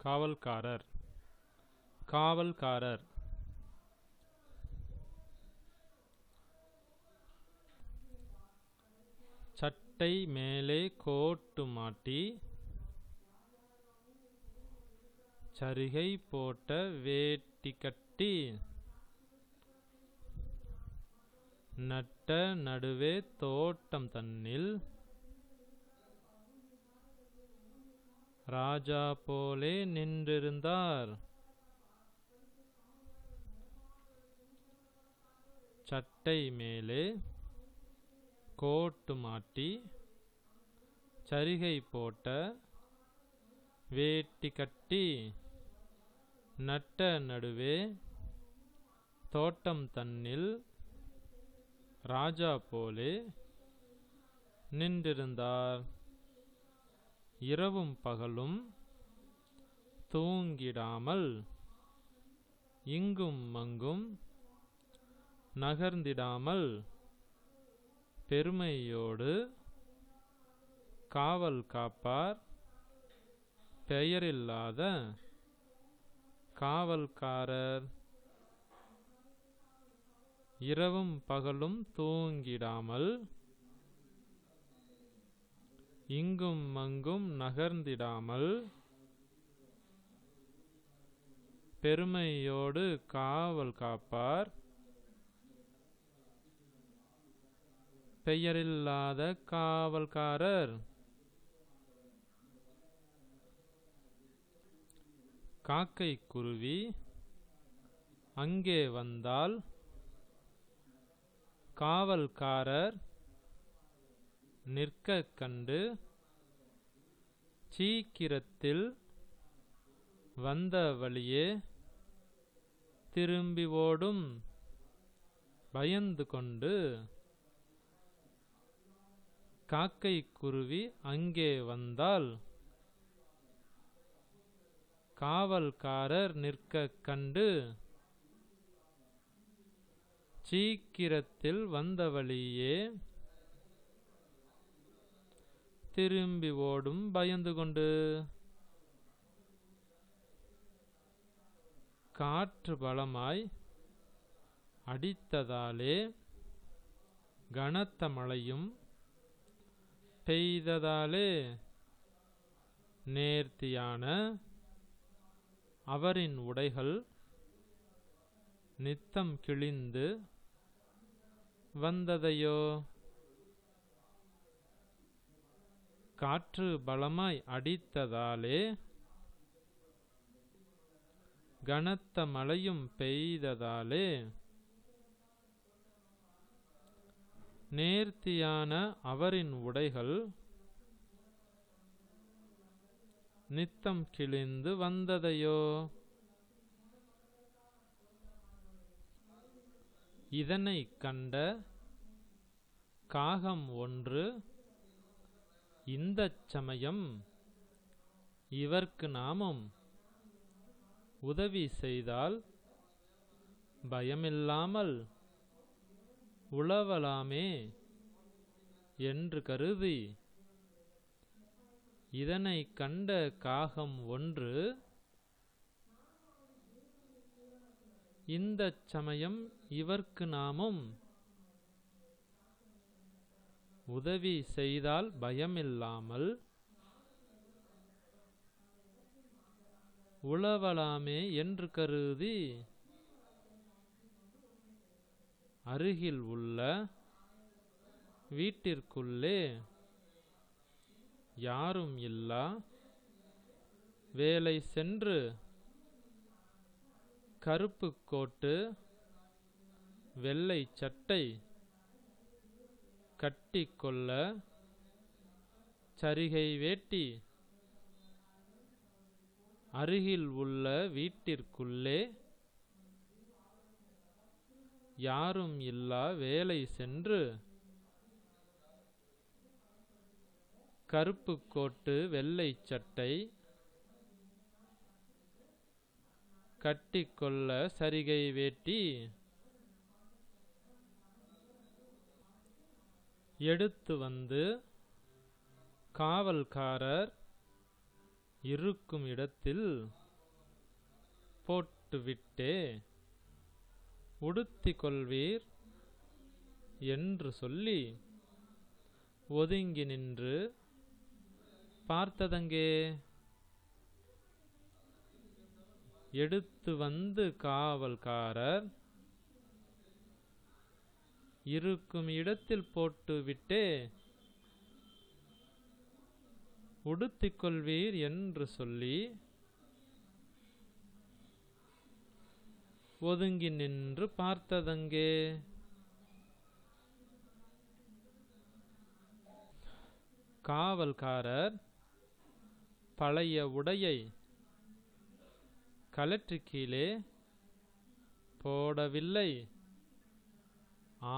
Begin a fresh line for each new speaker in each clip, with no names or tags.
காவல்காரர் காவல்காரர் சட்டை மேலே கோட்டு மாட்டி சரிகை போட்ட வேட்டி கட்டி நட்ட நடுவே தோட்டம் தன்னில் ராஜா போலே நின்றிருந்தார். சட்டை மேலே கோட்டு மாட்டி சரிகை போட்ட வேட்டி கட்டி நட்ட நடுவே தோட்டம் தன்னில் ராஜா போலே நின்றிருந்தார். இரவும் பகலும் தூங்கிடாமல் இங்கும் அங்கும் நகர்ந்திடாமல் பெருமையோடு காவல் காப்பார் பெயரில்லாத காவல்காரர். இரவும் பகலும் தூங்கிடாமல் இங்கும் அங்கும் நகர்ந்திடாமல் பெருமையோடு காவல் காப்பார் பெயரில்லாத காவல்காரர். காக்கை குருவி அங்கே வந்தால் காவல்காரர் நிற்க கண்டு சீக்கிரத்தில் வந்த வழியே திரும்பி ஓடும். பயந்து கொண்டு காக்கை குருவி அங்கே வந்தால் காவல்காரர் நிற்க கண்டு சீக்கிரத்தில் வந்த வழியே திரும்பி ஓடும். பயந்து கொண்டு காற்று பலமாய் அடித்ததாலே கனத்த மழையும் பெய்ததாலே நேர்த்தியான அவரின் உடைகள் நித்தம் கிழிந்து வந்ததையோ. காற்று பலமாய் அடித்ததாலே கனத்த மழையும் பெய்ததாலே நேர்த்தியான அவரின் உடைகள் நித்தம் கிழிந்து வந்ததையோ. இதனை கண்ட காகம் ஒன்று இந்தச் சமயம் இவர்க்கு நாமும் உதவி செய்தால் பயமில்லாமல் உழவலாமே என்று கருதி இதனை கண்ட காகம் ஒன்று இந்தச் சமயம் இவர்க்கு நாமும் உதவி செய்தால் பயமில்லாமல் உழவலாமே என்று கருதி அருகில் உள்ள வீட்டிற்குள்ளே யாரும் இல்லா வேலை சென்று கருப்பு கோட்டு வெள்ளை சட்டை கட்டிக்கொள்ள சரிகை வேட்டி அருகில் உள்ள வீட்டிற்குள்ளே யாரும் இல்லா வேலை சென்று கருப்பு கோட்டு வெள்ளை சட்டை கட்டிக்கொள்ள சரிகை வேட்டி எடுத்து வந்து காவல்காரர் இருக்கும் இடத்தில் போட்டுவிட்டே உடுத்திக் கொள்வீர் என்று சொல்லி ஒதுங்கி நின்று பார்த்ததங்கே. எடுத்து வந்து காவல்காரர் இருக்கும் இடத்தில் போட்டுவிட்டே உடுத்திக் கொள்வீர் என்று சொல்லி ஒதுங்கி நின்று பார்த்ததங்கே. காவல்காரர் பழைய உடையை கழற்றி கீழே போடவில்லை.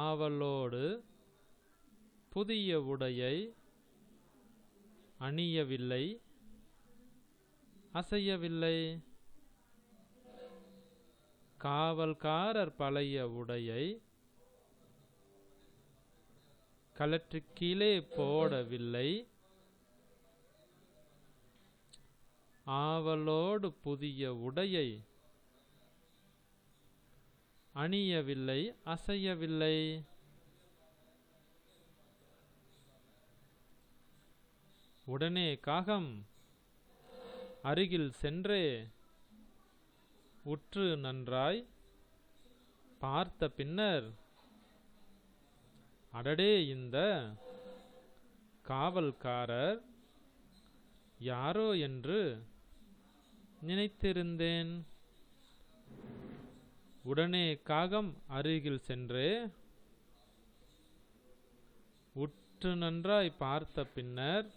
ஆவலோடு புதிய உடையை அணியவில்லை, அசையவில்லை. காவல்காரர் பழைய உடையை கழற்றி கீழே போடவில்லை. ஆவலோடு புதிய உடையை அணியவில்லை, அசையவில்லை. உடனே காகம் அருகில் சென்றே உற்று நன்றாய் பார்த்த பின்னர், அடடே, இந்த காவல்காரர் யாரோ என்று நினைத்திருந்தேன். உடனே காகம் அருகில் சென்றே உற்று நன்றாய் பார்த்த பின்னர்,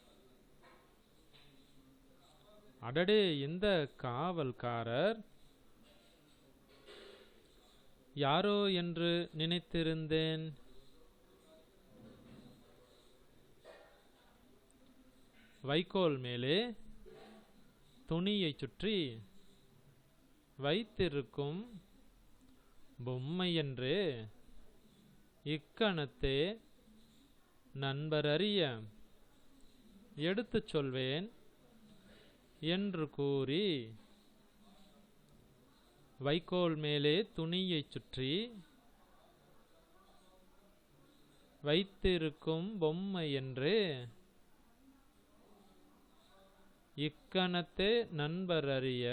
அடடே, இந்த காவல்காரர் யாரோ என்று நினைத்திருந்தேன். வைக்கோல் மேலே துணியை சுற்றி வைத்திருக்கும் பொம்மையென்றே இக்கணத்தே நண்பரறிய எடுத்துச் சொல்வேன் என்று கூறி, வைக்கோல் மேலே துணியை சுற்றி வைத்திருக்கும் பொம்மையென்றே இக்கணத்தே நண்பரறிய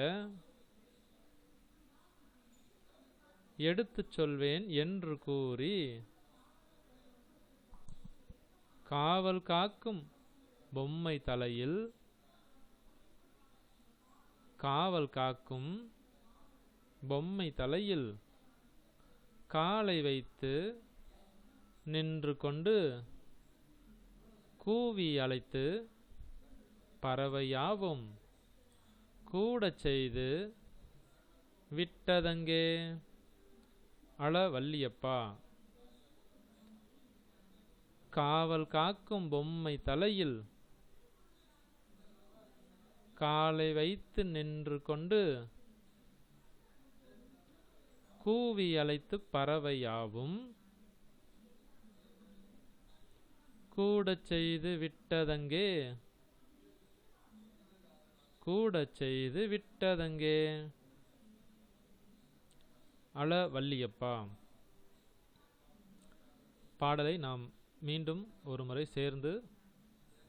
எடுத்துச் சொல்வேன் என்று கூறி, காவல் காக்கும் பொம்மை தலையில் காவல் காக்கும் பொம்மை தலையில் காலை வைத்து நின்று கொண்டு கூவி அழைத்து பறவையாவும் கூடச் செய்து விட்டதங்கே. அள வள்ளியப்பா. காவல் காக்கும் பொம்மை தலையில் காலை வைத்து நின்று கொண்டு கூவி அழைத்து பறவையாவும் கூடச் செய்து விட்டதங்கே. கூடச் செய்து விட்டதங்கே. அள வள்ளியப்பா. பாடலை நாம் மீண்டும் ஒரு முறை சேர்ந்து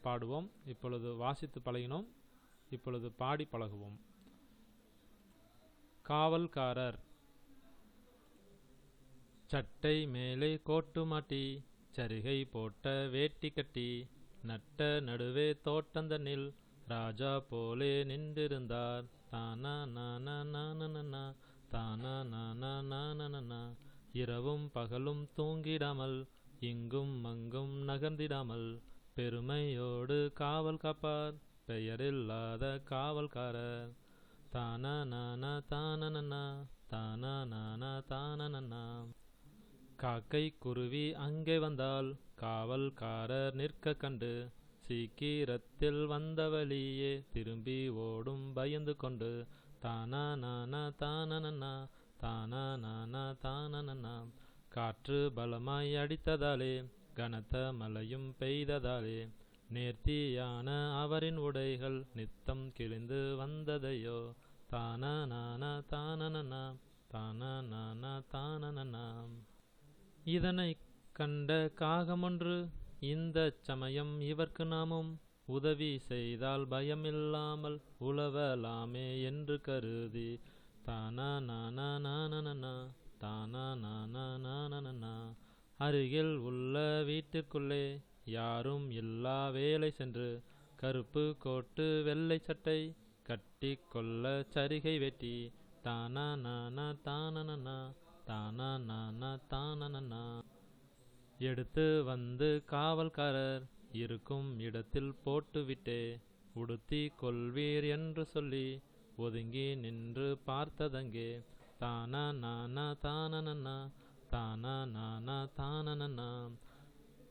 பாடுவோம். இப்பொழுது வாசித்து பழகினோம், இப்பொழுது பாடி பழகுவோம். காவல்காரர். சட்டை மேலே கோட்டு மாட்டி, சரிகை போட்ட வேட்டி கட்டி, நட்ட நடுவே தோட்டந்தனில் ராஜா போலே நின்றிருந்தார். தானா நானா நானா தானா நானா நானா. இரவும் பகலும் தூங்கிடாமல், இங்கும் அங்கும் நகர்ந்திடாமல், பெருமையோடு காவல் காப்பார் பெயரில்லாத காவல்காரர். தானா நானா தானா தானா நானா தானா. காக்கை குருவி அங்கே வந்தால் காவல்காரர் நிற்க கண்டு, சீக்கிரத்தில் வந்த வழியே திரும்பி ஓடும் பயந்து கொண்டு. தானா நானா தானா தானா நானா தானா. காற்று பலமாய் அடித்ததாலே, கனத்த மழையும் பெய்ததாலே, நேர்த்தியான அவரின் உடைகள் நித்தம் கிழிந்து வந்ததையோ. தானநான தானனனா தானநான தானனனா. இதனைக் கண்ட காகமொன்று இந்தச் சமயம் இவர்க்கு நாமும் உதவி செய்தால் பயமில்லாமல் உலவலாமே என்று கருதி தானநான தானநான. அருகில் உள்ள வீட்டிற்குள்ளே யாரும் இல்லா வேளை சென்று கருப்பு கோட்டு வெள்ளை சட்டை கட்டி கொள்ள சரிகை வெட்டி தானநான தானனனா தானநான தானனனா. எடுத்து வந்து காவல்காரர் இருக்கும் இடத்தில் போட்டுவிட்டே உடுத்தி கொள்வீர் என்று சொல்லி ஒதுங்கி நின்று பார்த்ததங்கே தானநான தானனனா தானநான தானனனா.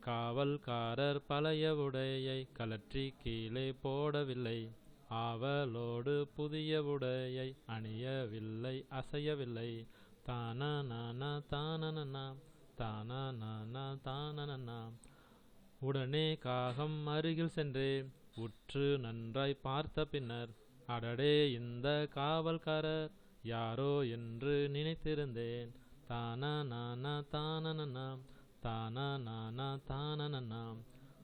காவல்காரர் பழைய உடையை கலற்றி கீழே போடவில்லை. ஆவலோடு புதிய உடையை அணியவில்லை, அசையவில்லை. தானநான தானனனா தானநான தானனனா. உடனே காகம் அருகில் சென்றே உற்று நன்றாய் பார்த்த பின்னர் அடடே, இந்த காவல்காரர் யாரோ என்று நினைத்திருந்தேன். தானநான தானனனா தானநான தானனனா.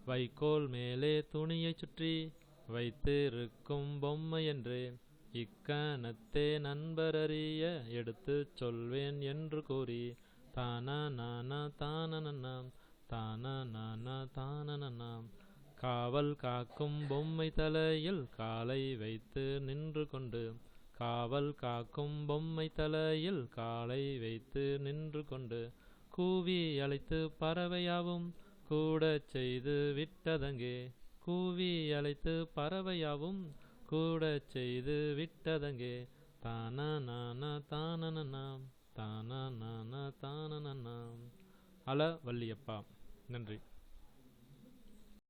வைக்கோல் மேலே துணியை சுற்றி வைத்திருக்கும் பொம்மை என்று இக்கணத்தே நண்பரறிய எடுத்துச் சொல்வேன் என்று கூறி தானநான தானனனா தானநான தானனனா. காவல் காக்கும் பொம்மை தலையில் காலை வைத்து நின்று கொண்டு காவல் காக்கும் பொம்மை தலையில் காலை வைத்து நின்று கொண்டு கூவி அழைத்து பறவையாவும் கூட செய்து விட்டதங்கே. கூவி அழைத்து பறவையாவும் கூட செய்து விட்டதங்கே. தானநான தானனனா தானநான தானனனா. அல வள்ளியப்பா. நன்றி.